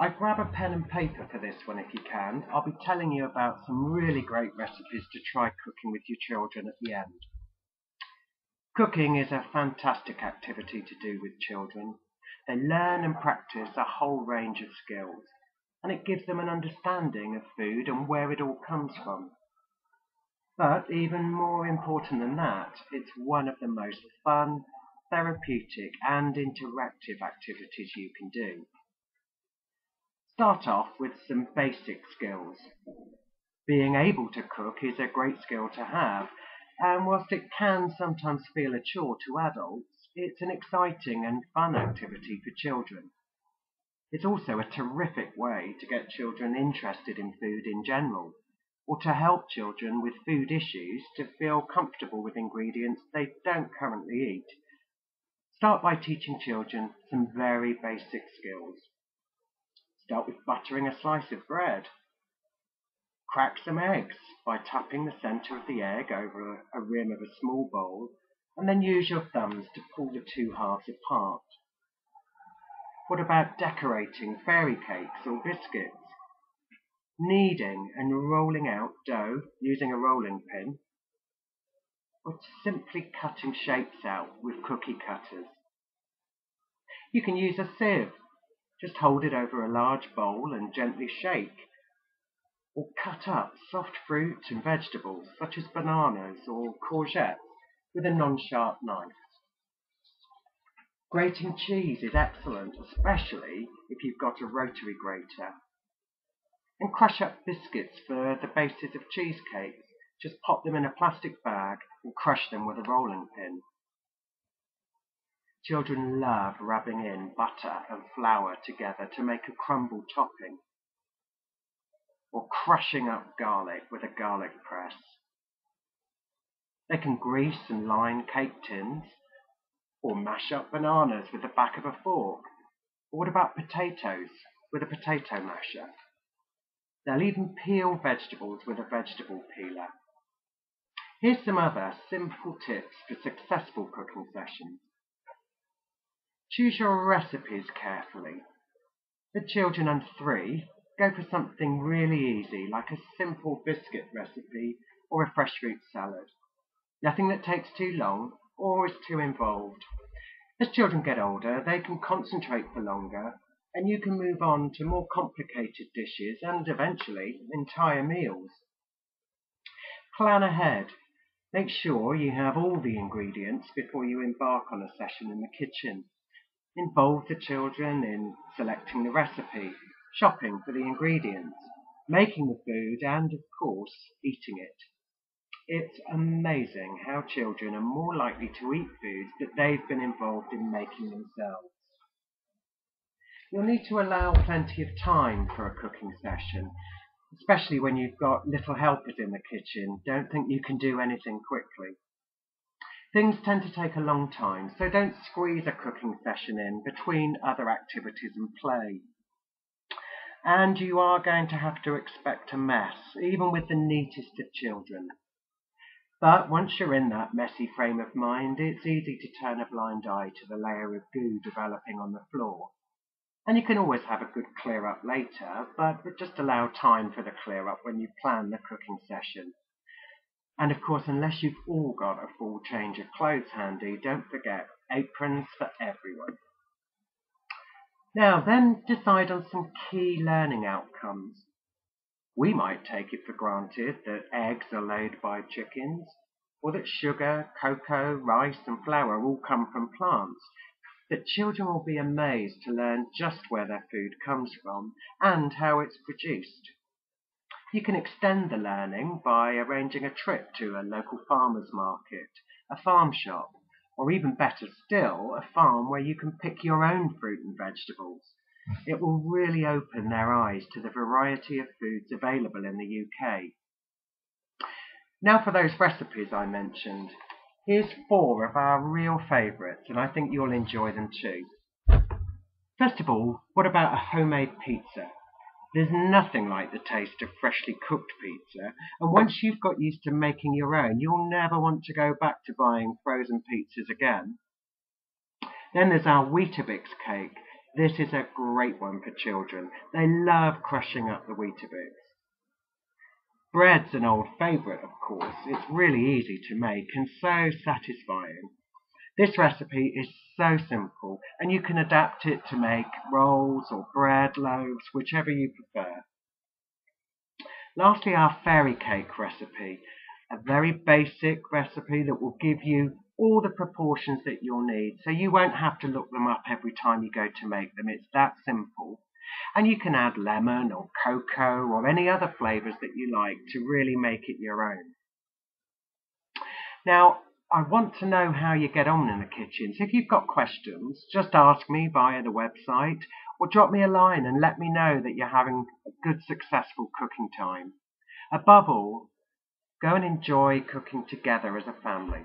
Grab a pen and paper for this one if you can. I'll be telling you about some really great recipes to try cooking with your children at the end. Cooking is a fantastic activity to do with children. They learn and practice a whole range of skills, and it gives them an understanding of food and where it all comes from. But even more important than that, it's one of the most fun, therapeutic and interactive activities you can do. Start off with some basic skills. Being able to cook is a great skill to have, and whilst it can sometimes feel a chore to adults, it's an exciting and fun activity for children. It's also a terrific way to get children interested in food in general, or to help children with food issues to feel comfortable with ingredients they don't currently eat. Start by teaching children some very basic skills. Start with buttering a slice of bread. Crack some eggs by tapping the centre of the egg over a rim of a small bowl, and then use your thumbs to pull the two halves apart. What about decorating fairy cakes or biscuits? Kneading and rolling out dough using a rolling pin, or simply cutting shapes out with cookie cutters. You can use a sieve. Just hold it over a large bowl and gently shake. Or cut up soft fruit and vegetables such as bananas or courgettes with a non-sharp knife. Grating cheese is excellent, especially if you've got a rotary grater. And crush up biscuits for the bases of cheesecakes. Just pop them in a plastic bag and crush them with a rolling pin. Children love rubbing in butter and flour together to make a crumble topping, or crushing up garlic with a garlic press. They can grease and line cake tins, or mash up bananas with the back of a fork. Or what about potatoes with a potato masher? They'll even peel vegetables with a vegetable peeler. Here's some other simple tips for successful cooking sessions. Choose your recipes carefully. For children under 3, go for something really easy, like a simple biscuit recipe or a fresh fruit salad. Nothing that takes too long or is too involved. As children get older, they can concentrate for longer, and you can move on to more complicated dishes and eventually entire meals. Plan ahead. Make sure you have all the ingredients before you embark on a session in the kitchen. Involve the children in selecting the recipe, shopping for the ingredients, making the food, and of course, eating it. It's amazing how children are more likely to eat foods that they've been involved in making themselves. You'll need to allow plenty of time for a cooking session, especially when you've got little helpers in the kitchen. Don't think you can do anything quickly. Things tend to take a long time, so don't squeeze a cooking session in between other activities and play. And you are going to have to expect a mess, even with the neatest of children. But once you're in that messy frame of mind, it's easy to turn a blind eye to the layer of goo developing on the floor. And you can always have a good clear up later, but just allow time for the clear up when you plan the cooking session. And of course, unless you've all got a full change of clothes handy, don't forget aprons for everyone. Now then, decide on some key learning outcomes. We might take it for granted that eggs are laid by chickens, or that sugar, cocoa, rice and flour all come from plants. But children will be amazed to learn just where their food comes from and how it's produced. You can extend the learning by arranging a trip to a local farmer's market, a farm shop, or even better still, a farm where you can pick your own fruit and vegetables. It will really open their eyes to the variety of foods available in the UK. Now for those recipes I mentioned. Here's 4 of our real favourites, and I think you'll enjoy them too. First of all, what about a homemade pizza? There's nothing like the taste of freshly cooked pizza, and once you've got used to making your own, you'll never want to go back to buying frozen pizzas again. Then there's our Weetabix cake. This is a great one for children. They love crushing up the Weetabix. Bread's an old favourite, of course. It's really easy to make and so satisfying. This recipe is so simple, and you can adapt it to make rolls or bread loaves, whichever you prefer. Lastly, our fairy cake recipe, a very basic recipe that will give you all the proportions that you'll need, so you won't have to look them up every time you go to make them. It's that simple. And you can add lemon or cocoa or any other flavours that you like to really make it your own. Now, I want to know how you get on in the kitchen. So if you've got questions, just ask me via the website or drop me a line and let me know that you're having a good, successful cooking time. Above all, go and enjoy cooking together as a family.